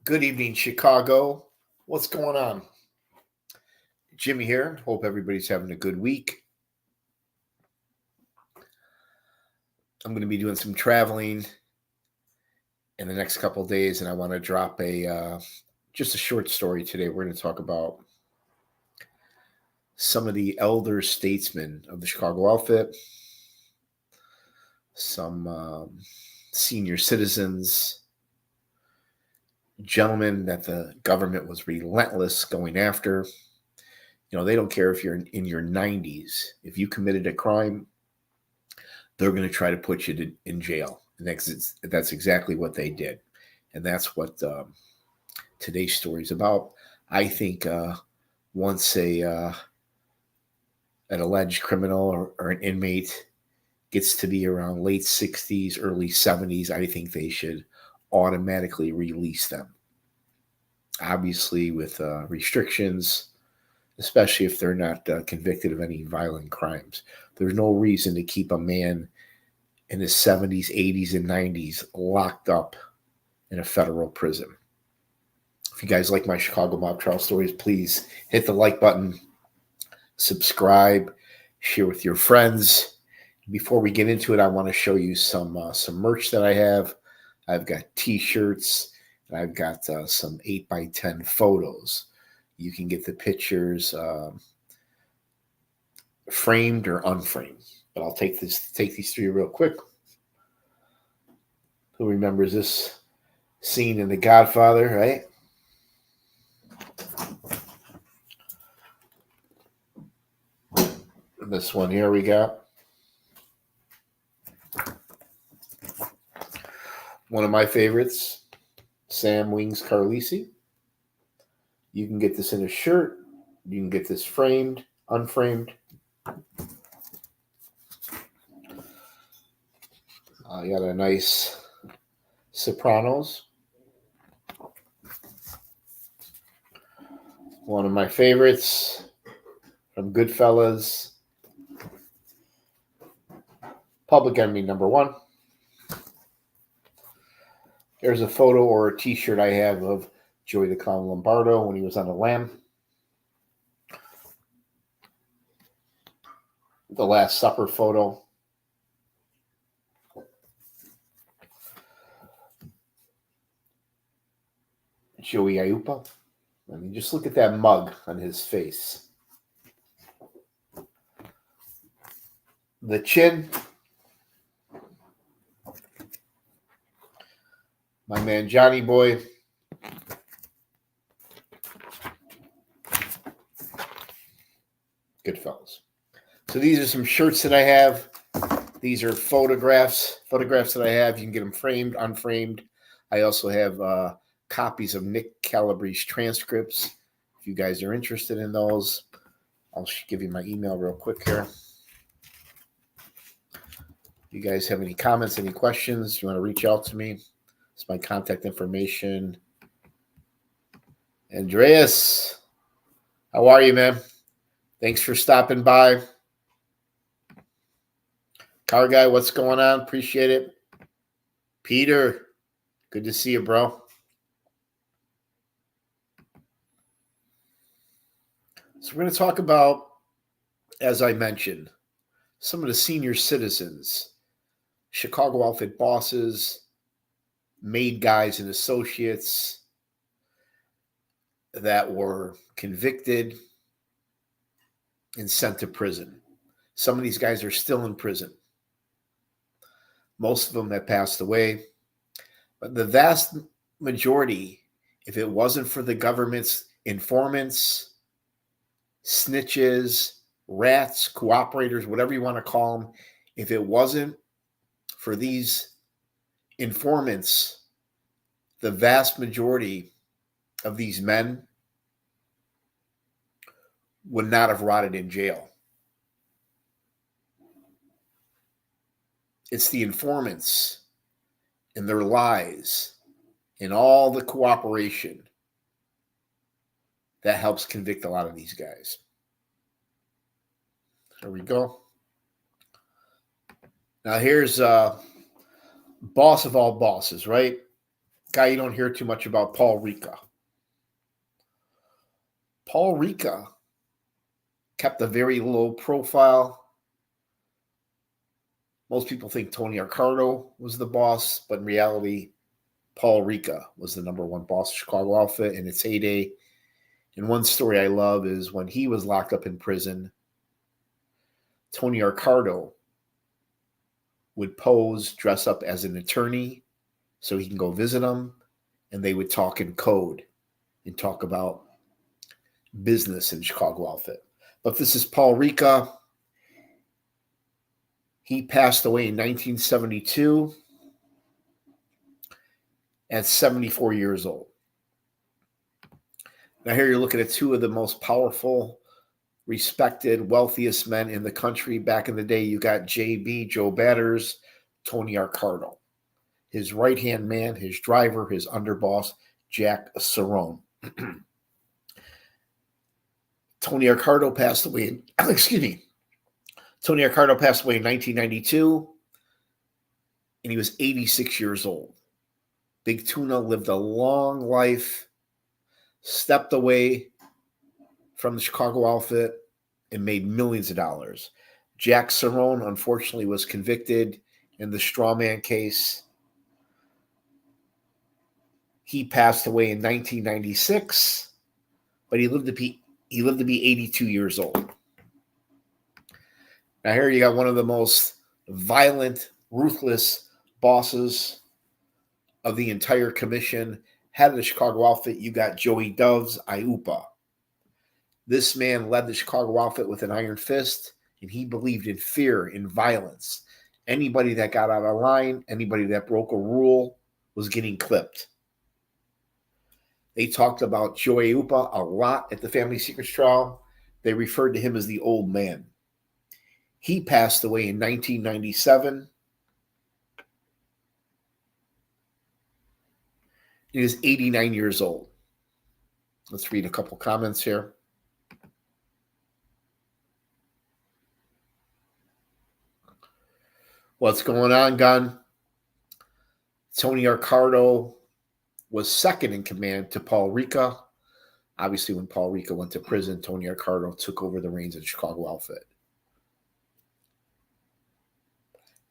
Good evening, Chicago. What's going on? Jimmy here. Hope everybody's having a good week. I'm going to be doing some traveling in the next couple of days, and I want to drop just a short story today. We're going to talk about some of the elder statesmen of the Chicago outfit, some senior citizens, gentlemen that the government was relentless going after. You know, they don't care if you're in your 90s. If you committed a crime, they're going to try to put you in jail. And that's exactly what they did. And that's what today's story is about. I think once an alleged criminal or an inmate gets to be around late 60s, early 70s, I think they should automatically release them. Obviously with restrictions, especially if they're not convicted of any violent crimes. There's no reason to keep a man in his 70s, 80s, and 90s locked up in a federal prison. If you guys like my Chicago mob trial stories, please hit the like button, subscribe, share with your friends. Before we get into it, I want to show you some merch that I have. I've got T-shirts, and I've got some 8x10 photos. You can get the pictures framed or unframed. But I'll take these three real quick. Who remembers this scene in The Godfather, right? This one here we got. One of my favorites, Sam Wings Caresi. You can get this in a shirt. You can get this framed, unframed. You got a nice Sopranos. One of my favorites from Goodfellas. Public Enemy #1. There's a photo or a T-shirt I have of Joey the Clown Lombardo when he was on the lam. The Last Supper photo. Joey Aiuppa. I mean, just look at that mug on his face. The chin. My man Johnny Boy. Goodfellas. So these are some shirts that I have. These are photographs that I have. You can get them framed, unframed. I also have copies of Nick Calabrese transcripts. If you guys are interested in those, I'll give you my email real quick here. If you guys have any comments, any questions, you want to reach out to me, it's my contact information. Andreas, how are you, man? Thanks for stopping by. Car guy, what's going on? Appreciate it. Peter, good to see you, bro. So we're going to talk about, as I mentioned, some of the senior citizens, Chicago outfit bosses, made guys and associates that were convicted and sent to prison. Some of these guys are still in prison. Most of them have passed away. But the vast majority, if it wasn't for the government's informants, snitches, rats, cooperators, whatever you want to call them, if it wasn't for these informants, the vast majority of these men would not have rotted in jail. It's the informants and their lies and all the cooperation that helps convict a lot of these guys. There we go. Now here's boss of all bosses, right? Guy you don't hear too much about, Paul Ricca. Paul Ricca kept a very low profile. Most people think Tony Accardo was the boss, but in reality, Paul Ricca was the number one boss of Chicago outfit in its heyday. And one story I love is when he was locked up in prison, Tony Accardo would pose, dress up as an attorney so he can go visit him, and they would talk in code and talk about business in Chicago outfit. But this is Paul Ricca. He passed away in 1972 at 74 years old. Now here you're looking at two of the most powerful, respected, wealthiest men in the country. Back in the day, you got JB, Joe Batters, Tony Accardo. His right-hand man, his driver, his underboss, Jack Sarno. Tony Accardo passed away Tony Accardo passed away in 1992, and he was 86 years old. Big Tuna lived a long life, stepped away from the Chicago outfit, and made millions of dollars. Jack Sarno, unfortunately, was convicted in the strawman case. He passed away in 1996, but he lived to be 82 years old. Now here you got one of the most violent, ruthless bosses of the entire commission. Head of the Chicago outfit, you got Joey Doves Iupa. This man led the Chicago outfit with an iron fist, and he believed in fear, in violence. Anybody that got out of line, anybody that broke a rule was getting clipped. They talked about Joey Iupa a lot at the Family Secrets trial. They referred to him as the old man. He passed away in 1997. He was 89 years old. Let's read a couple comments here. What's going on, Gun? Tony Accardo was second in command to Paul Ricca. Obviously, when Paul Ricca went to prison, Tony Accardo took over the reins of the Chicago outfit.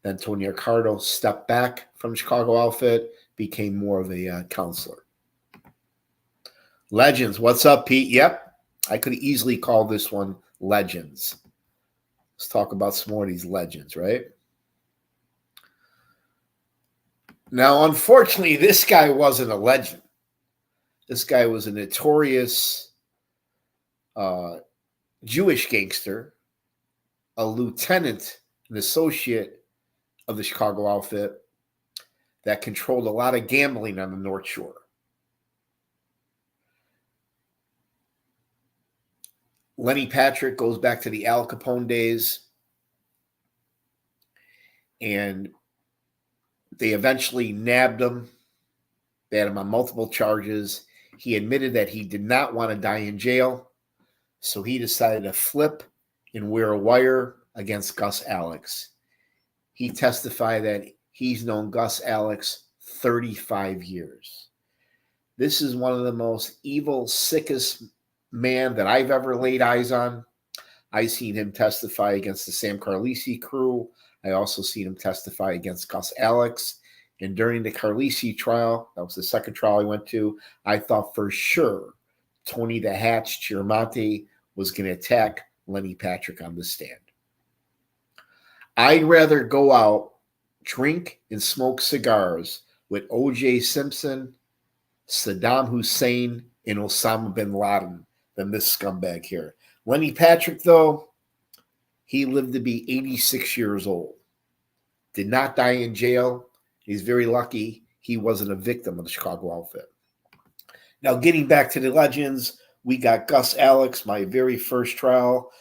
Then Tony Accardo stepped back from the Chicago outfit, became more of a counselor. Legends. What's up, Pete? Yep. I could easily call this one Legends. Let's talk about some more of these legends, right? Now, unfortunately, this guy wasn't a legend. This guy was a notorious Jewish gangster, a lieutenant, an associate of the Chicago outfit that controlled a lot of gambling on the North Shore. Lenny Patrick goes back to the Al Capone days, and they eventually nabbed him. They had him on multiple charges. He admitted that he did not want to die in jail, so he decided to flip and wear a wire against Gus Alex. He testified that he's known Gus Alex 35 years. This is one of the most evil, sickest man that I've ever laid eyes on. I seen him testify against the Sam Caresi crew. I also seen him testify against Gus Alex. And during the Caresi trial, that was the second trial I went to, I thought for sure Tony the Hatch Chiaramonte was going to attack Lenny Patrick on the stand. I'd rather go out, drink, and smoke cigars with O.J. Simpson, Saddam Hussein, and Osama bin Laden than this scumbag here. Lenny Patrick, though, he lived to be 86 years old. Did not die in jail. He's very lucky he wasn't a victim of the Chicago outfit. Now, getting back to the legends, we got Gus Alex, my very first trial.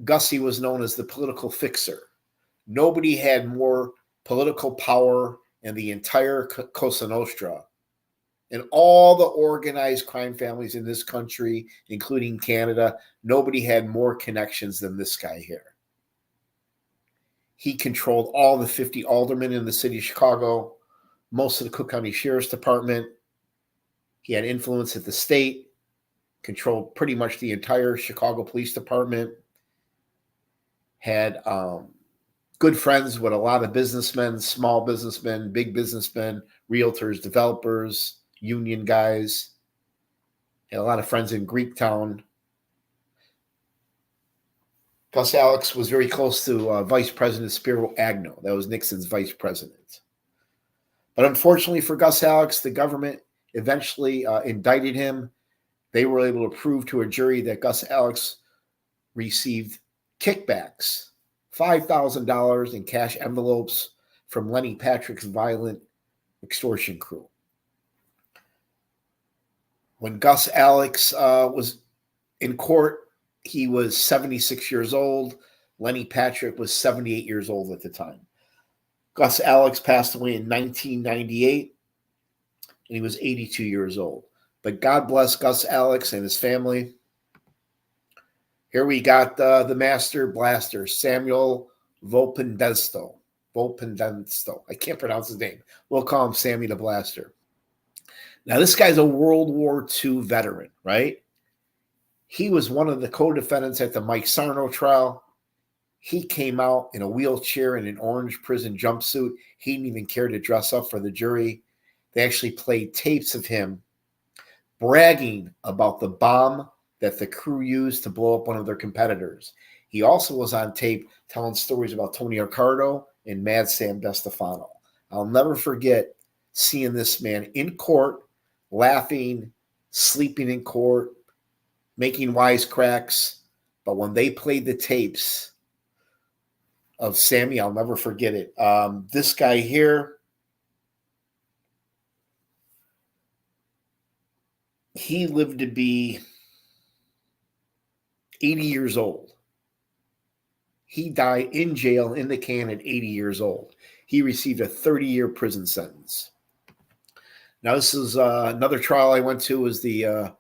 Gussie was known as the political fixer. Nobody had more political power in the entire Cosa Nostra. And all the organized crime families in this country, including Canada, nobody had more connections than this guy here. He controlled all the 50 aldermen in the city of Chicago, most of the Cook County Sheriff's Department. He had influence at the state, controlled pretty much the entire Chicago Police Department, had good friends with a lot of businessmen, small businessmen, big businessmen, realtors, developers, union guys. Had a lot of friends in Greektown. Gus Alex was very close to Vice President Spiro Agnew. That was Nixon's vice president. But unfortunately for Gus Alex, the government eventually indicted him. They were able to prove to a jury that Gus Alex received kickbacks, $5,000 in cash envelopes from Lenny Patrick's violent extortion crew. When Gus Alex was in court, he was 76 years old. Lenny Patrick was 78 years old at the time. Gus Alex passed away in 1998, and he was 82 years old. But God bless Gus Alex and his family. Here we got the Master Blaster, Samuel Volpendensto. I can't pronounce his name. We'll call him Sammy the Blaster. Now, this guy's a World War II veteran, right? He was one of the co-defendants at the Mike Sarno trial. He came out in a wheelchair in an orange prison jumpsuit. He didn't even care to dress up for the jury. They actually played tapes of him bragging about the bomb that the crew used to blow up one of their competitors. He also was on tape telling stories about Tony Accardo and Mad Sam DeStefano. I'll never forget seeing this man in court, laughing, sleeping in court, making wisecracks. But when they played the tapes of Sammy, I'll never forget it. This guy here, he lived to be 80 years old. He died in jail in the can at 80 years old. He received a 30-year prison sentence. Now, this is another trial I went to, was the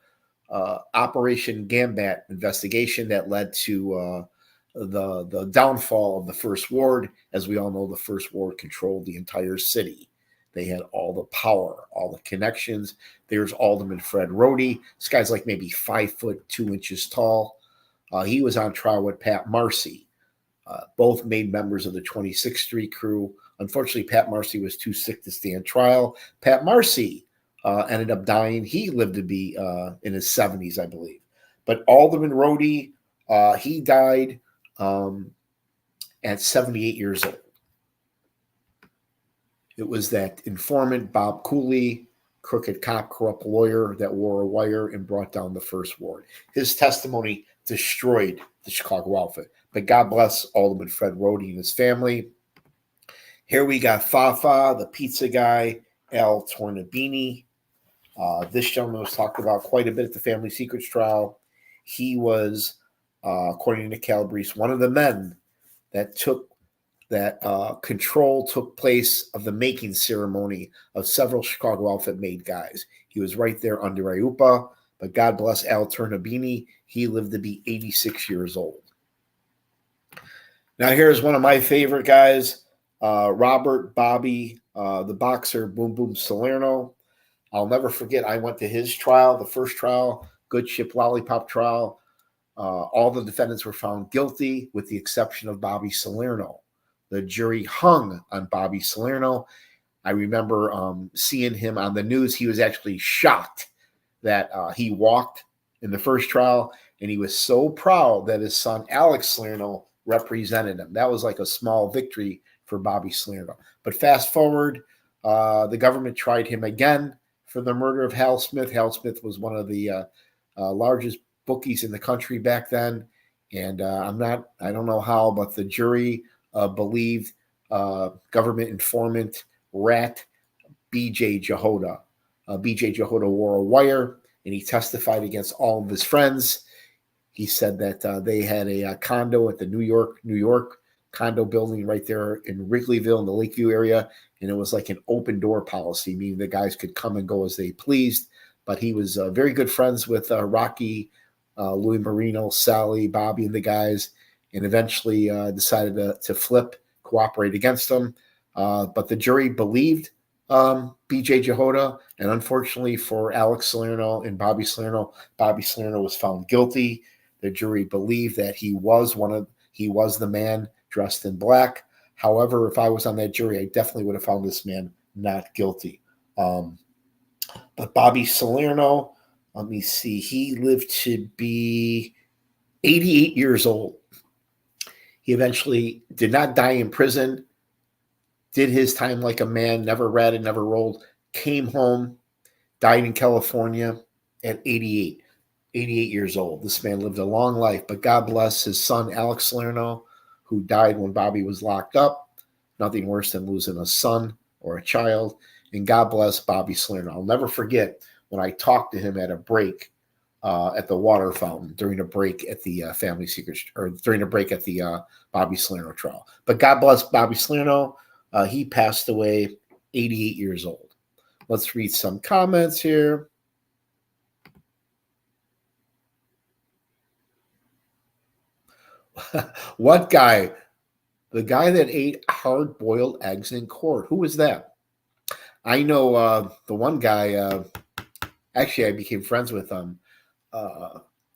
Operation Gambat investigation that led to the downfall of the First Ward. As we all know, the First Ward controlled the entire city. They had all the power, all the connections. There's Alderman Fred Rohde. This guy's like maybe 5'2" tall. He was on trial with Pat Marcy. Both made members of the 26th Street crew. Unfortunately, Pat Marcy was too sick to stand trial. Pat Marcy ended up dying. He lived to be in his 70s, I believe. But Alderman Rohde, he died at 78 years old. It was that informant, Bob Cooley, crooked cop, corrupt lawyer, that wore a wire and brought down the First Ward. His testimony destroyed the Chicago outfit. But God bless Alderman Fred Rohde and his family. Here we got Fafa, the pizza guy, Al Tornabini. This gentleman was talked about quite a bit at the Family Secrets trial. He was, according to Calabrese, one of the men that control took place of the making ceremony of several Chicago outfit made guys. He was right there under IUPA, but God bless Al Tornabini. He lived to be 86 years old. Now here's one of my favorite guys, Robert Bobby, the boxer, Boom Boom Salerno. I'll never forget, I went to his trial, the first trial, Good Ship Lollipop trial. All the defendants were found guilty with the exception of Bobby Salerno. The jury hung on Bobby Salerno. I remember seeing him on the news. He was actually shocked that he walked in the first trial, and he was so proud that his son, Alex Salerno, represented him. That was like a small victory for Bobby Salerno. But fast forward, the government tried him again for the murder of Hal Smith. Hal Smith was one of the largest bookies in the country back then. And I don't know how, but the jury believed government informant rat B.J. Jehoda. B.J. Jehoda wore a wire, and he testified against all of his friends. He said that they had a condo at the New York condo building right there in Wrigleyville in the Lakeview area, and it was like an open door policy, meaning the guys could come and go as they pleased. But he was very good friends with Rocky, Louis Marino, Sally, Bobby, and the guys, and eventually decided to cooperate against them. But the jury believed BJ Jehoda, and unfortunately for Alex Salerno and Bobby Salerno was found guilty. The jury believed that he was the man dressed in black. However, if I was on that jury, I definitely would have found this man not guilty. But Bobby Salerno, let me see, he lived to be 88 years old. He eventually did not die in prison, did his time like a man, never ratted, never rolled, came home, died in California at 88 years old. This man lived a long life, but God bless his son, Alex Salerno, who died when Bobby was locked up. Nothing worse than losing a son or a child. And God bless Bobby Salerno. I'll never forget when I talked to him at a break at the water fountain during a break at the Family Secrets, or during a break at the Bobby Salerno trial. But God bless Bobby Salerno. He passed away 88 years old. Let's read some comments here. What guy? The guy that ate hard-boiled eggs in court. Who was that? I know the one guy. Actually, I became friends with Rocco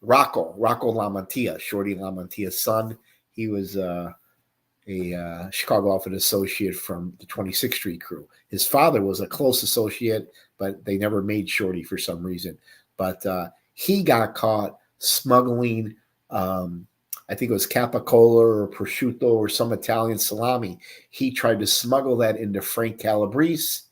Lamantia, Shorty Lamantia's son. He was a Chicago office associate from the 26th Street crew. His father was a close associate, but they never made Shorty for some reason. But he got caught smuggling, I think it was capicola or prosciutto or some Italian salami. He tried to smuggle that into Frank Calabrese.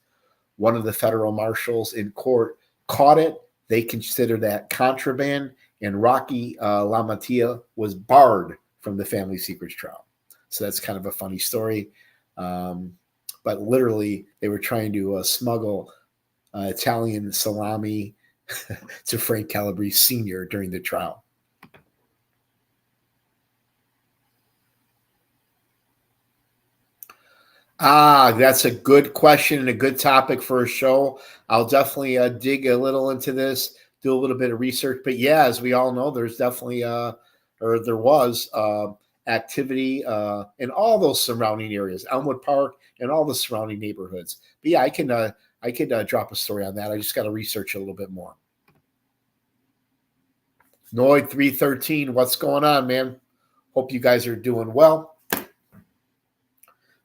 One of the federal marshals in court caught it. They considered that contraband, and Rocky LaMattia was barred from the Family Secrets trial. So that's kind of a funny story. But literally, they were trying to smuggle Italian salami to Frank Calabrese Sr. during the trial. That's a good question and a good topic for a show. I'll definitely dig a little into this, do a little bit of research. But yeah, as we all know, there's definitely, there was activity in all those surrounding areas, Elmwood Park and all the surrounding neighborhoods. But yeah, I can drop a story on that. I just got to research a little bit more. Noid 313, what's going on, man? Hope you guys are doing well.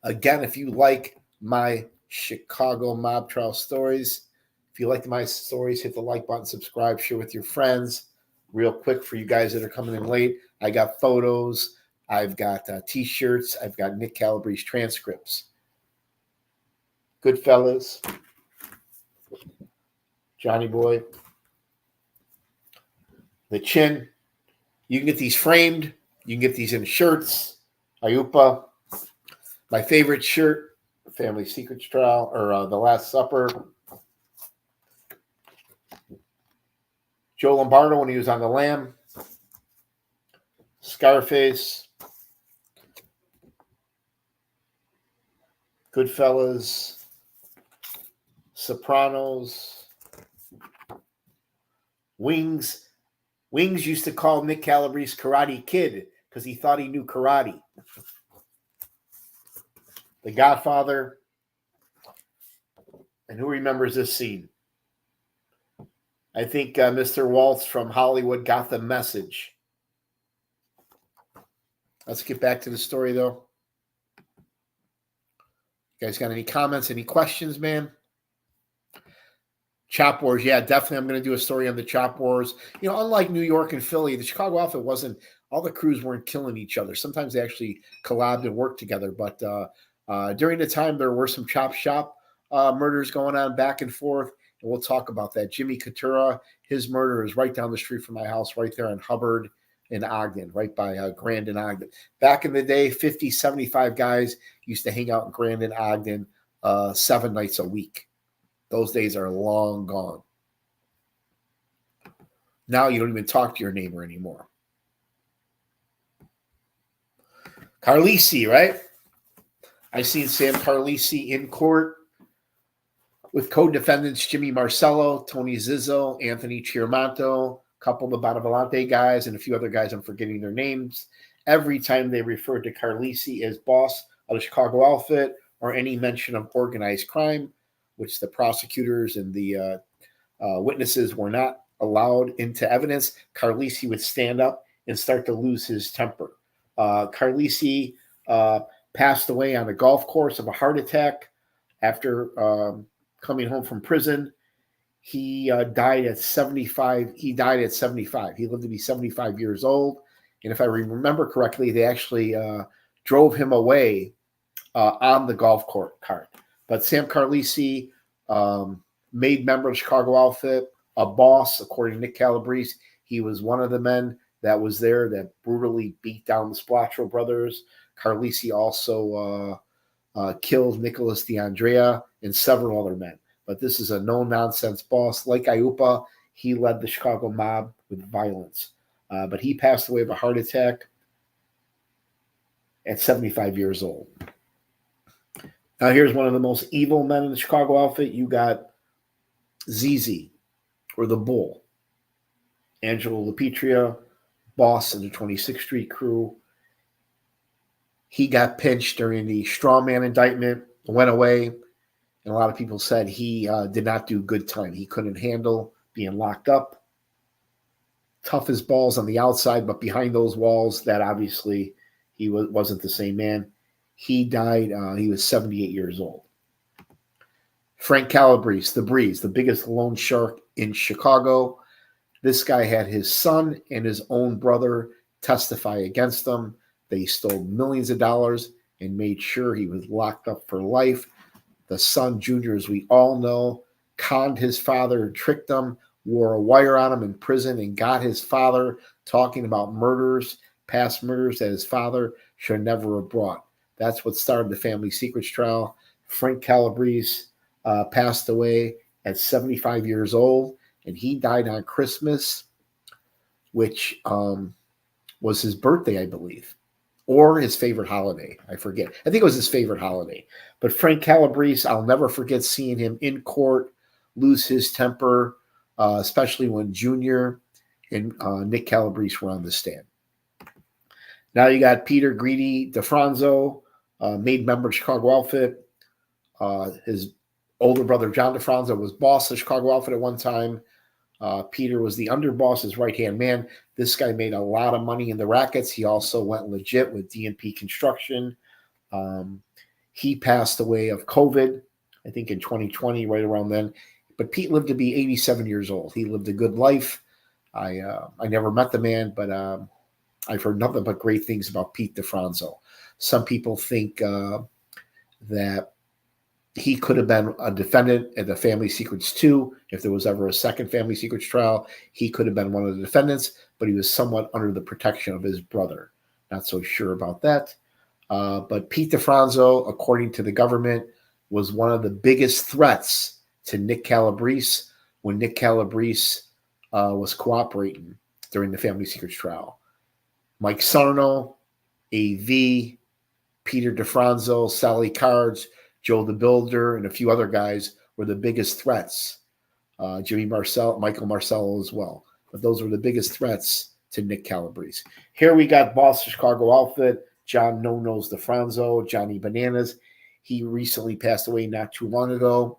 Again, if you like my Chicago mob trial stories, if you like my stories, hit the like button, subscribe, share with your friends. Real quick for you guys that are coming in late, I got photos, I've got T-shirts, I've got Nick Calabrese transcripts. Goodfellas, Johnny Boy, The Chin. You can get these framed. You can get these in shirts. Ayupa. My favorite shirt, Family Secrets Trial, or The Last Supper. Joe Lombardo when he was on the Lam. Scarface. Goodfellas. Sopranos. Wings. Wings used to call Nick Calabrese Karate Kid because he thought he knew karate. The Godfather. And who remembers this scene? I think Mr. Waltz from Hollywood got the message. Let's get back to the story, though. You guys got any comments, any questions, man? Chop Wars. Yeah, definitely. I'm going to do a story on the Chop Wars. You know, unlike New York and Philly, the Chicago outfit wasn't, all the crews weren't killing each other. Sometimes they actually collabed and worked together. But during the time, there were some chop shop murders going on back and forth. And we'll talk about that. Jimmy Coutura, his murder is right down the street from my house, right there on Hubbard and Ogden, right by Grand and Ogden. Back in the day, 50, 75 guys used to hang out in Grand and Ogden 7 nights a week. Those days are long gone. Now you don't even talk to your neighbor anymore. Caresi, right? I've seen Sam Caresi in court with co-defendants Jimmy Marcello, Tony Zizzo, Anthony Chiaramonto, a couple of the Bonavolante guys, and a few other guys I'm forgetting their names. Every time they referred to Caresi as boss of the Chicago outfit or any mention of organized crime, which the prosecutors and the witnesses were not allowed into evidence, Caresi would stand up and start to lose his temper. Caresi passed away on a golf course of a heart attack after coming home from prison. He died at 75. He died at 75. He lived to be 75 years old. And if I remember correctly, they actually drove him away on the golf cart. But Sam Caresi, made member of Chicago outfit, a boss, according to Nick Calabrese. He was one of the men that was there that brutally beat down the Splatro brothers. Caresi also killed Nicholas DeAndrea and several other men. But this is a no-nonsense boss. Like Iupa, he led the Chicago mob with violence. But he passed away of a heart attack at 75 years old. Now here's one of the most evil men in the Chicago outfit. You got ZZ, or the Bull. Angelo LaPetria, boss of the 26th Street crew. He got pinched during the strawman indictment, went away, and a lot of people said he did not do good time. He couldn't handle being locked up. Tough as balls on the outside, but behind those walls, that obviously he wasn't the same man. He died, he was 78 years old. Frank Calabrese, the Breeze, the biggest loan shark in Chicago. This guy had his son and his own brother testify against him. They stole millions of dollars and made sure he was locked up for life. The son, Junior, as we all know, conned his father and tricked him, wore a wire on him in prison, and got his father talking about murders, past murders that his father should never have brought. That's what started the family secrets trial. Frank Calabrese passed away at 75 years old, and he died on Christmas, which was his birthday, I believe, or his favorite holiday. I forget. I think it was his favorite holiday. But Frank Calabrese, I'll never forget seeing him in court lose his temper, especially when Junior and Nick Calabrese were on the stand. Now you got Peter Greedy Defronzo, made member of Chicago outfit. His older brother, John Defronzo, was boss of Chicago outfit at one time. Peter was the underboss, his right-hand man. This guy made a lot of money in the rackets. He also went legit with D&P Construction. He passed away of COVID, I think in 2020, right around then. But Pete lived to be 87 years old. He lived a good life. I never met the man, but I've heard nothing but great things about Pete Defronzo. Some people think that he could have been a defendant in the Family Secrets 2. If there was ever a second Family Secrets trial, he could have been one of the defendants, but he was somewhat under the protection of his brother. Not so sure about that. But Pete Defronzo, according to the government, was one of the biggest threats to Nick Calabrese when Nick Calabrese was cooperating during the Family Secrets trial. Mike Sarno, AV, Peter Defronzo, Sally Cards, Joe the Builder, and a few other guys were the biggest threats. Michael Marcello as well. But those were the biggest threats to Nick Calabrese. Here we got boss of Chicago outfit, John No-Nose Defronzo, Johnny Bananas. He recently passed away not too long ago.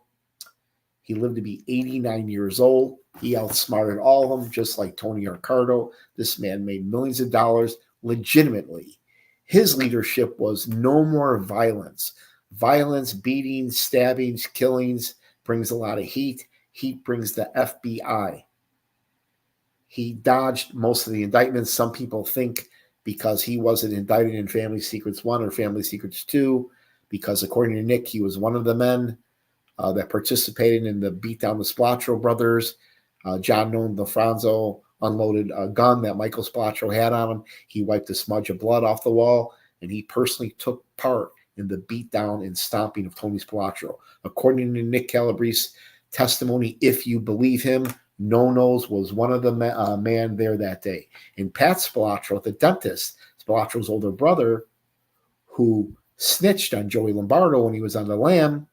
He lived to be 89 years old. He outsmarted all of them, just like Tony Arcardo. This man made millions of dollars legitimately. His leadership was no more violence. Violence, beatings, stabbings, killings brings a lot of heat. Heat brings the FBI. He dodged most of the indictments. Some people think because he wasn't indicted in Family Secrets 1 or Family Secrets 2, because according to Nick, he was one of the men that participated in the beat down the Splatro brothers. John Defronzo unloaded a gun that Michael Splatro had on him. He wiped a smudge of blood off the wall, and he personally took part in the beatdown and stomping of Tony Splatro. According to Nick Calabrese testimony, if you believe him, No-Nose was one of the man there that day. And Pat Splatro, the dentist, Spatro's older brother, who snitched on Joey Lombardo when he was on the lam,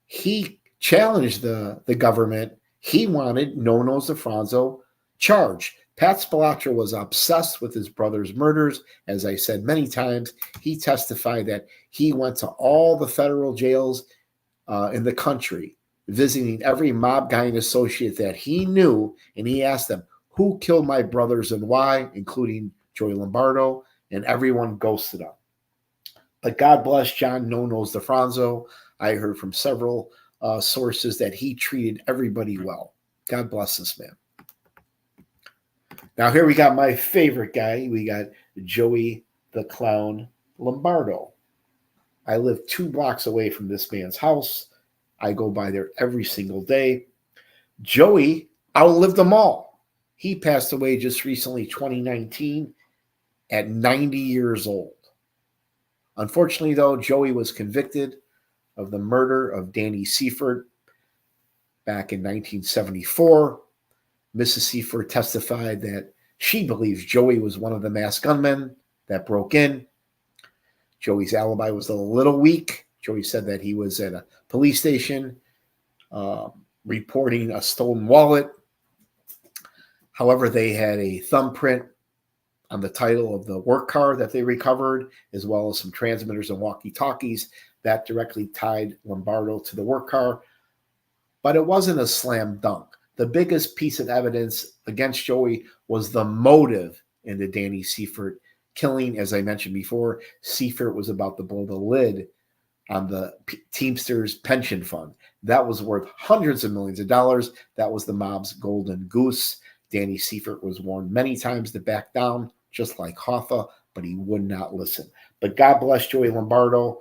he challenged the government. He wanted No-Nose Defronzo charged. Pat Splatro was obsessed with his brother's murders. As I said many times, he testified that he went to all the federal jails in the country visiting every mob guy and associate that he knew, and he asked them, who killed my brothers and why, including Joey Lombardo, and everyone ghosted him. But God bless John No-Nos Defronzo. I heard from several sources that he treated everybody well. God bless this man. Now here we got my favorite guy. We got Joey the Clown Lombardo. I live 2 blocks away from this man's house. I go by there every single day. Joey outlived them all. He passed away just recently, 2019, at 90 years old. Unfortunately, though, Joey was convicted of the murder of Danny Seifert back in 1974. Mrs. Seifert testified that she believes Joey was one of the masked gunmen that broke in. Joey's alibi was a little weak. Joey said that he was at a police station reporting a stolen wallet. However, they had a thumbprint on the title of the work car that they recovered, as well as some transmitters and walkie-talkies that directly tied Lombardo to the work car. But it wasn't a slam dunk. The biggest piece of evidence against Joey was the motive in the Danny Seifert killing. As I mentioned before, Seifert was about to blow the lid on the Teamsters pension fund. That was worth hundreds of millions of dollars. That was the mob's golden goose. Danny Seifert was warned many times to back down, just like Hoffa, but he would not listen. But God bless Joey Lombardo.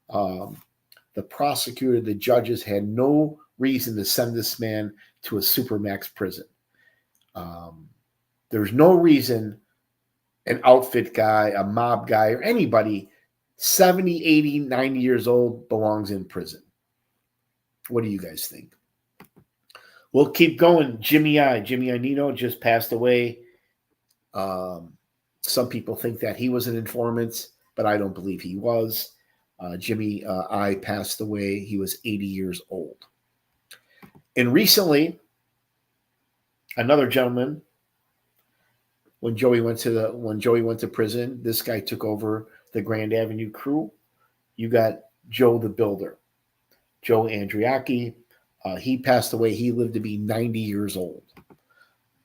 The prosecutor, the judges had no reason to send this man to a supermax prison. There's no reason an outfit guy, a mob guy, or anybody 70, 80, 90 years old belongs in prison. What do you guys think? We'll keep going. Jimmy Iannino just passed away. Some people think that he was an informant, but I don't believe he was. Jimmy I passed away. He was 80 years old. And recently, another gentleman, when Joey went to prison, this guy took over the Grand Avenue crew. You got Joe the Builder, Joe Andriacchi. He passed away. He lived to be 90 years old.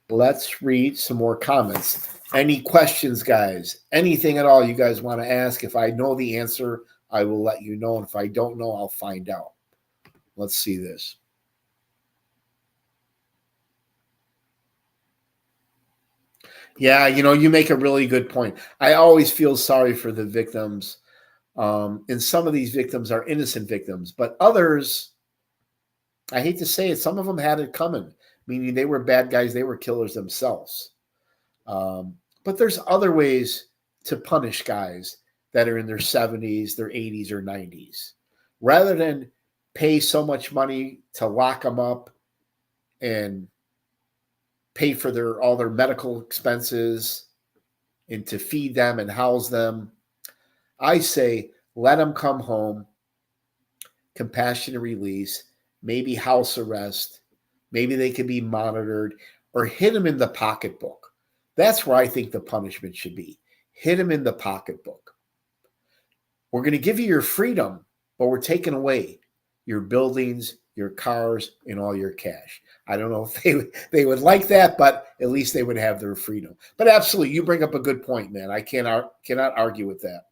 Let's read some more comments. Any questions, guys? Anything at all you guys want to ask? If I know the answer, I will let you know. And if I don't know, I'll find out. Let's see this. Yeah, you make a really good point. I always feel sorry for the victims. And some of these victims are innocent victims, but others, I hate to say it, some of them had it coming, meaning they were bad guys. They were killers themselves. But there's other ways to punish guys that are in their 70s, their 80s, or 90s. Rather than pay so much money to lock them up and pay for all their medical expenses and to feed them and house them, I say let them come home, compassionate release, maybe house arrest, maybe they can be monitored, or hit them in the pocketbook. That's where I think the punishment should be. Hit them in the pocketbook. We're going to give you your freedom, but we're taking away your buildings, your cars, and all your cash. I don't know if they would like that, but at least they would have their freedom. But absolutely, you bring up a good point, man. I cannot argue with that.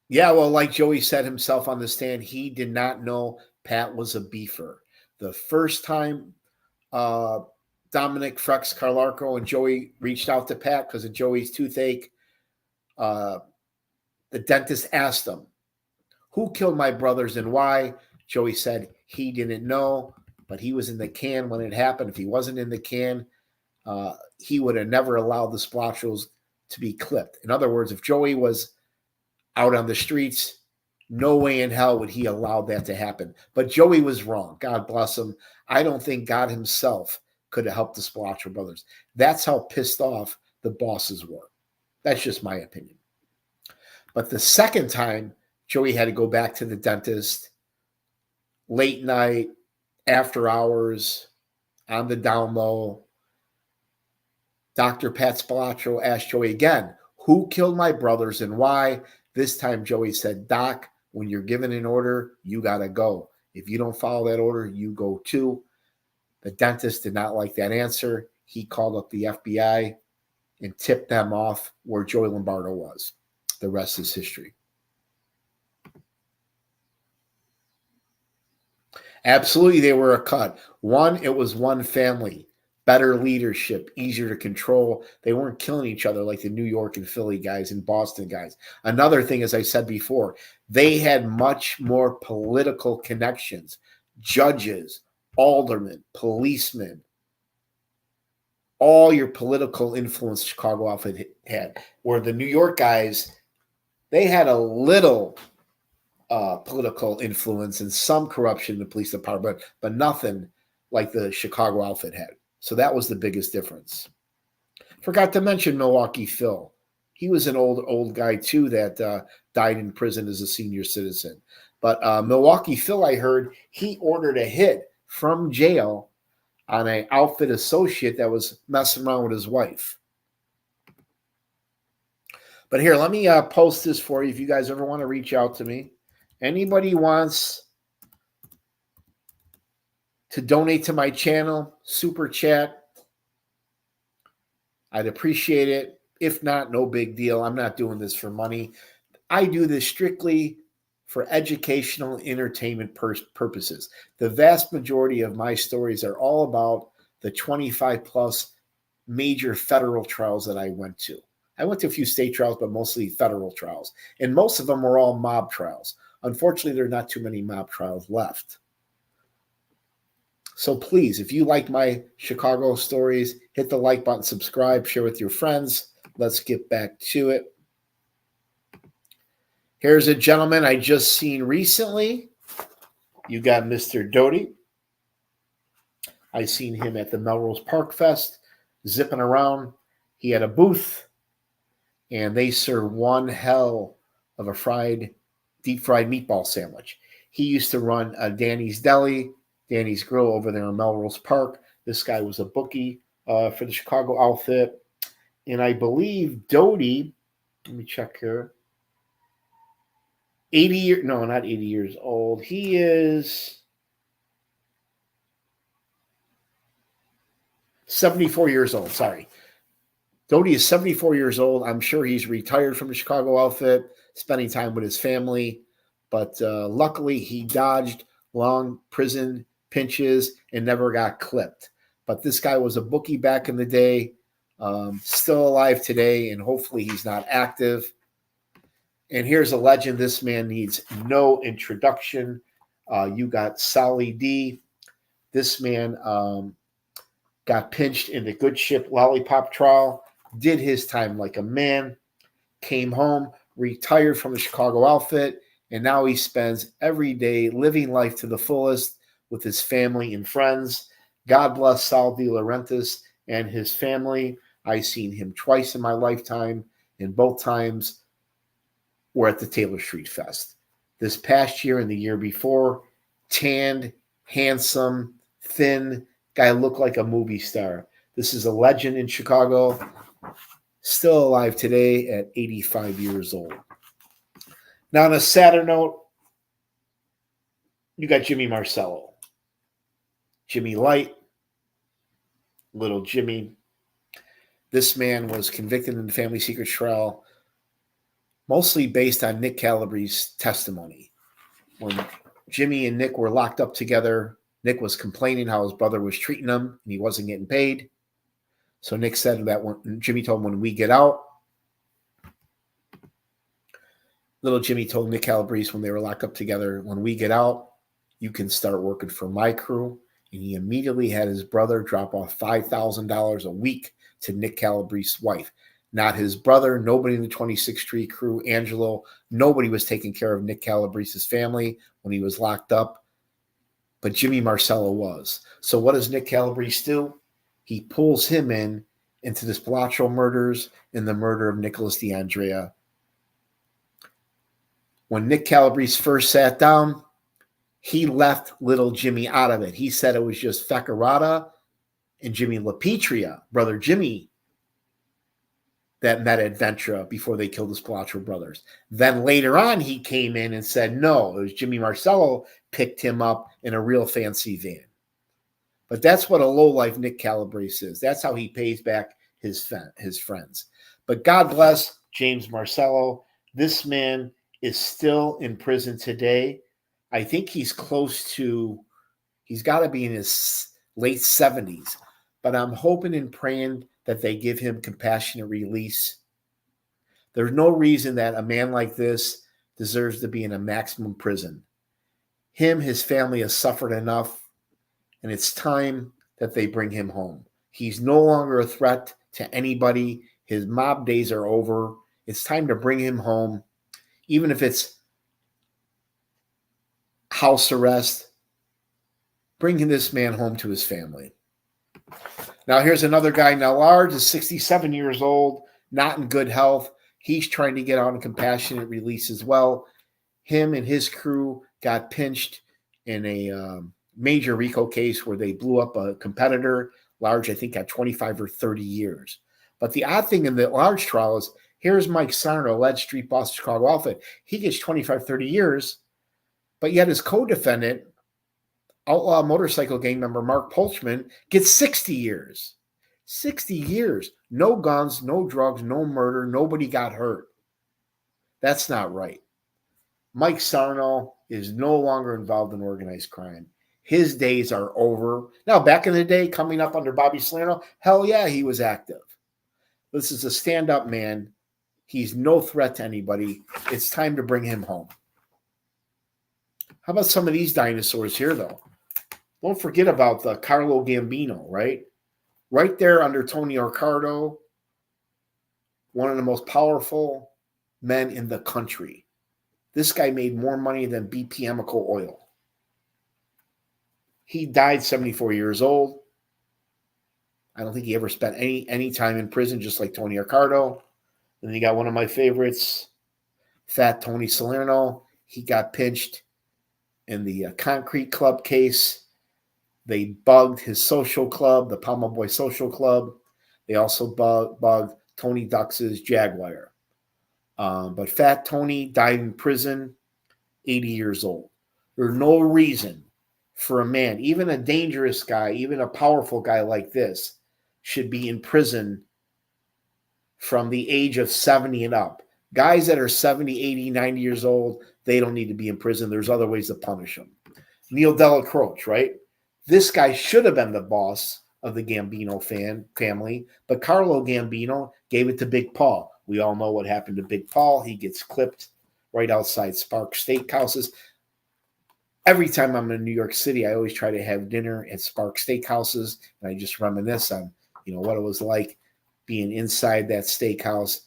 Yeah, well, like Joey said himself on the stand, he did not know Pat was a beefer. The first time Dominic Frex Carlarco and Joey reached out to Pat because of Joey's toothache, the dentist asked him, who killed my brothers and why? Joey said he didn't know, but he was in the can when it happened. If he wasn't in the can, he would have never allowed the splotches to be clipped. In other words, if Joey was out on the streets, no way in hell would he allow that to happen. But Joey was wrong. God bless him. I don't think God himself could have helped the Splatcher brothers. That's how pissed off the bosses were. That's just my opinion. But the second time, Joey had to go back to the dentist late night, after hours, on the down low. Dr. Pat Spalaccio asked Joey again, who killed my brothers and why? This time Joey said, Doc, When you're given an order, you got to go. If you don't follow that order, you go too. The dentist did not like that answer. He called up the FBI and tipped them off where Joey Lombardo was. The rest is history. Absolutely, they were a cut. One, it was one family. Better leadership, easier to control. They weren't killing each other like the New York and Philly guys and Boston guys. Another thing, as I said before, they had much more political connections. Judges, aldermen, policemen, all your political influence Chicago outfit had. Where the New York guys, they had a little political influence and some corruption in the police department, but nothing like the Chicago outfit had. So that was the biggest difference. Forgot to mention Milwaukee Phil. He was an old guy too that died in prison as a senior citizen. But Milwaukee Phil, I heard, he ordered a hit from jail on an outfit associate that was messing around with his wife. But here, let me post this for you if you guys ever want to reach out to me. Anybody wants to donate to my channel, super chat, I'd appreciate it. If not, no big deal. I'm not doing this for money. I do this strictly for educational entertainment purposes. The vast majority of my stories are all about the 25 plus major federal trials that I went to. I went to a few state trials, but mostly federal trials. And most of them were all mob trials. Unfortunately, there are not too many mob trials left. So please, if you like my Chicago stories, hit the like button, subscribe, share with your friends. Let's get back to it. Here's a gentleman I just seen recently. You got Mr. Dodie. I seen him at the Melrose Park Fest, zipping around. He had a booth, and they serve one hell of a deep fried meatball sandwich. He used to run Danny's Deli, Danny's Grill over there in Melrose Park. This guy was a bookie for the Chicago outfit. And I believe Dodie, let me check here, not 80 years old. He is 74 years old, sorry. Dodie is 74 years old. I'm sure he's retired from the Chicago outfit, spending time with his family. But luckily, he dodged long prison pinches and never got clipped. But this guy was a bookie back in the day, still alive today, and hopefully he's not active. And here's a legend. This man needs no introduction. You got Sally D. This man got pinched in the Good Ship Lollipop trial, did his time like a man, came home, retired from the Chicago outfit, and now he spends every day living life to the fullest with his family and friends. God bless Sal De Laurentiis and his family. I've seen him twice in my lifetime, and both times were at the Taylor Street Fest. This past year and the year before, tanned, handsome, thin, guy looked like a movie star. This is a legend in Chicago, still alive today at 85 years old. Now, on a sadder note, you got Jimmy Marcello. Jimmy Light, little Jimmy. This man was convicted in the family secret trial, mostly based on Nick Calabrese's testimony. When Jimmy and Nick were locked up together, Nick was complaining how his brother was treating him and he wasn't getting paid. So Nick said that when Jimmy told him, when we get out, little Jimmy told Nick Calabrese when they were locked up together, when we get out, you can start working for my crew. And he immediately had his brother drop off $5,000 a week to Nick Calabrese's wife. Not his brother, nobody in the 26th Street crew, Angelo, nobody was taking care of Nick Calabrese's family when he was locked up. But Jimmy Marcello was. So what does Nick Calabrese do? He pulls him into the Palazzo murders and the murder of Nicholas DeAndrea. When Nick Calabrese first sat down, he left little Jimmy out of it. He said it was just Faccarata and Jimmy LaPetria, brother Jimmy, that met at Ventura before they killed the Spilotro brothers. Then later on, he came in and said, no, it was Jimmy Marcello picked him up in a real fancy van. But that's what a lowlife Nick Calabrese is. That's how he pays back his friends. But God bless James Marcello. This man is still in prison today. I think he's got to be in his late 70s. But I'm hoping and praying that they give him compassionate release. There's no reason that a man like this deserves to be in a maximum prison. His family has suffered enough, and it's time that they bring him home. He's no longer a threat to anybody. His mob days are over. It's time to bring him home, even if it's house arrest. Bring this man home to his family. Now, here's another guy. Now, Large is 67 years old, not in good health. He's trying to get out on compassionate release as well. Him and his crew got pinched in a major RICO case where they blew up a competitor. Large, I think, got 25 or 30 years. But the odd thing in the Large trial is, here's Mike Sarno, alleged street boss of Chicago outfit. He gets 25, 30 years, but yet his co-defendant, outlaw motorcycle gang member Mark Polchman, gets 60 years. 60 years. No guns, no drugs, no murder. Nobody got hurt. That's not right. Mike Sarno is no longer involved in organized crime. His days are over. Now, back in the day, coming up under Bobby Salerno, hell yeah, he was active. This is a stand-up man. He's no threat to anybody. It's time to bring him home. How about some of these dinosaurs here, though? Don't forget about the Carlo Gambino, right? Right there under Tony Accardo, one of the most powerful men in the country. This guy made more money than BP Amoco Oil. He died 74 years old. I don't think he ever spent any time in prison, just like Tony Accardo. And then you got one of my favorites, Fat Tony Salerno. He got pinched in the Concrete Club case. They bugged his social club, the Palma Boy Social Club. They also bugged Tony Dux's Jaguar. But Fat Tony died in prison, 80 years old. There's no reason for a man, even a dangerous guy, even a powerful guy like this, should be in prison from the age of 70 and up. Guys that are 70, 80, 90 years old, they don't need to be in prison. There's other ways to punish them. Neil Delacroce, right? This guy should have been the boss of the Gambino family, but Carlo Gambino gave it to Big Paul. We all know what happened to Big Paul. He gets clipped right outside Spark Steakhouses. Every time I'm in New York City, I always try to have dinner at Spark Steakhouses, and I just reminisce on, what it was like being inside that steakhouse,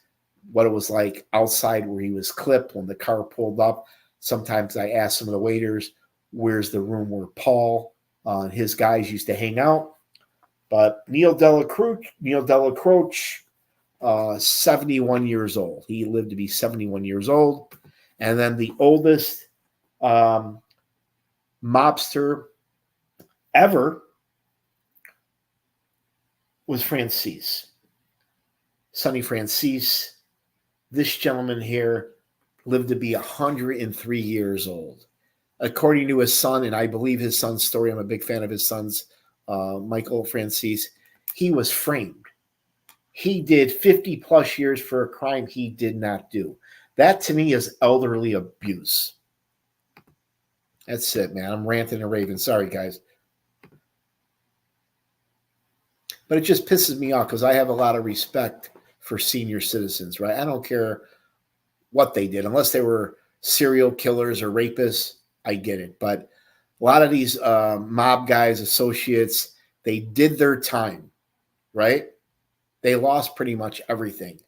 what it was like outside where he was clipped when the car pulled up. Sometimes I ask some of the waiters, where's the room where Paul and his guys used to hang out? But Neil Delacroce, 71 years old. He lived to be 71 years old. And then the oldest mobster ever was Francis. Sonny Francis. This gentleman here lived to be 103 years old. According to his son, and I believe his son's story, I'm a big fan of his son's, Michael Francis, he was framed. He did 50 plus years for a crime he did not do. That to me is elderly abuse. That's it, man. I'm ranting and raving. Sorry, guys. But it just pisses me off because I have a lot of respect for senior citizens, right? I don't care what they did, unless they were serial killers or rapists. I get it. But a lot of these mob guys, associates, they did their time, right? They lost pretty much everything.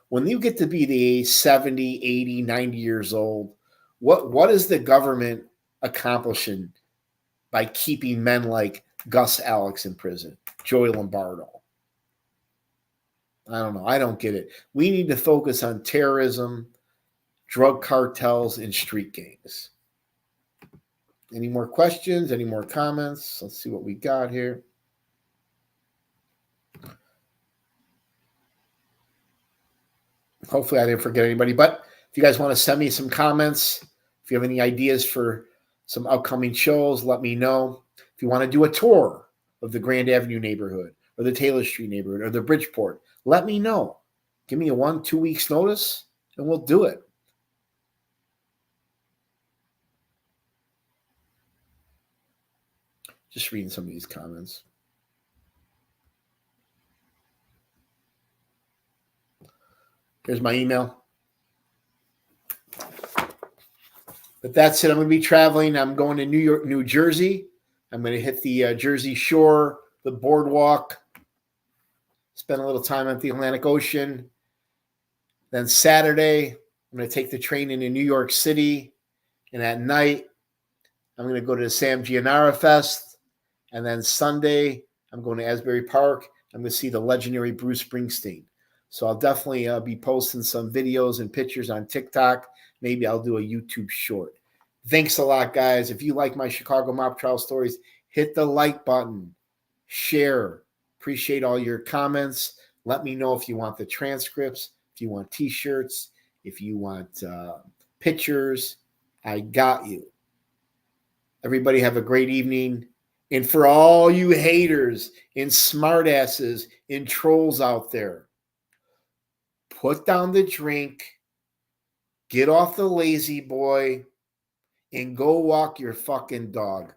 When you get to be the age 70, 80, 90 years old, what is the government accomplishing by keeping men like Gus Alex in prison, Joey Lombardo? I don't know. I don't get it. We need to focus on terrorism, drug cartels, and street gangs. Any more questions? Any more comments? Let's see what we got here. Hopefully I didn't forget anybody. But if you guys want to send me some comments, if you have any ideas for some upcoming shows, let me know. If you want to do a tour of the Grand Avenue neighborhood or the Taylor Street neighborhood or the Bridgeport, let me know. Give me a 1-2 weeks notice and we'll do it. Just reading some of these comments. Here's my email. But that's it. I'm going to be traveling. I'm going to New York, New Jersey. I'm going to hit the Jersey Shore, the boardwalk, spend a little time at the Atlantic Ocean. Then Saturday, I'm going to take the train into New York City. And at night, I'm going to go to the Sam Gianara Fest. And then Sunday, I'm going to Asbury Park. I'm going to see the legendary Bruce Springsteen. So I'll definitely be posting some videos and pictures on TikTok. Maybe I'll do a YouTube short. Thanks a lot, guys. If you like my Chicago mob trial stories, hit the like button. Share. Appreciate all your comments. Let me know if you want the transcripts, if you want T-shirts, if you want pictures. I got you. Everybody have a great evening. And for all you haters and smartasses and trolls out there, put down the drink, get off the lazy boy, and go walk your fucking dog.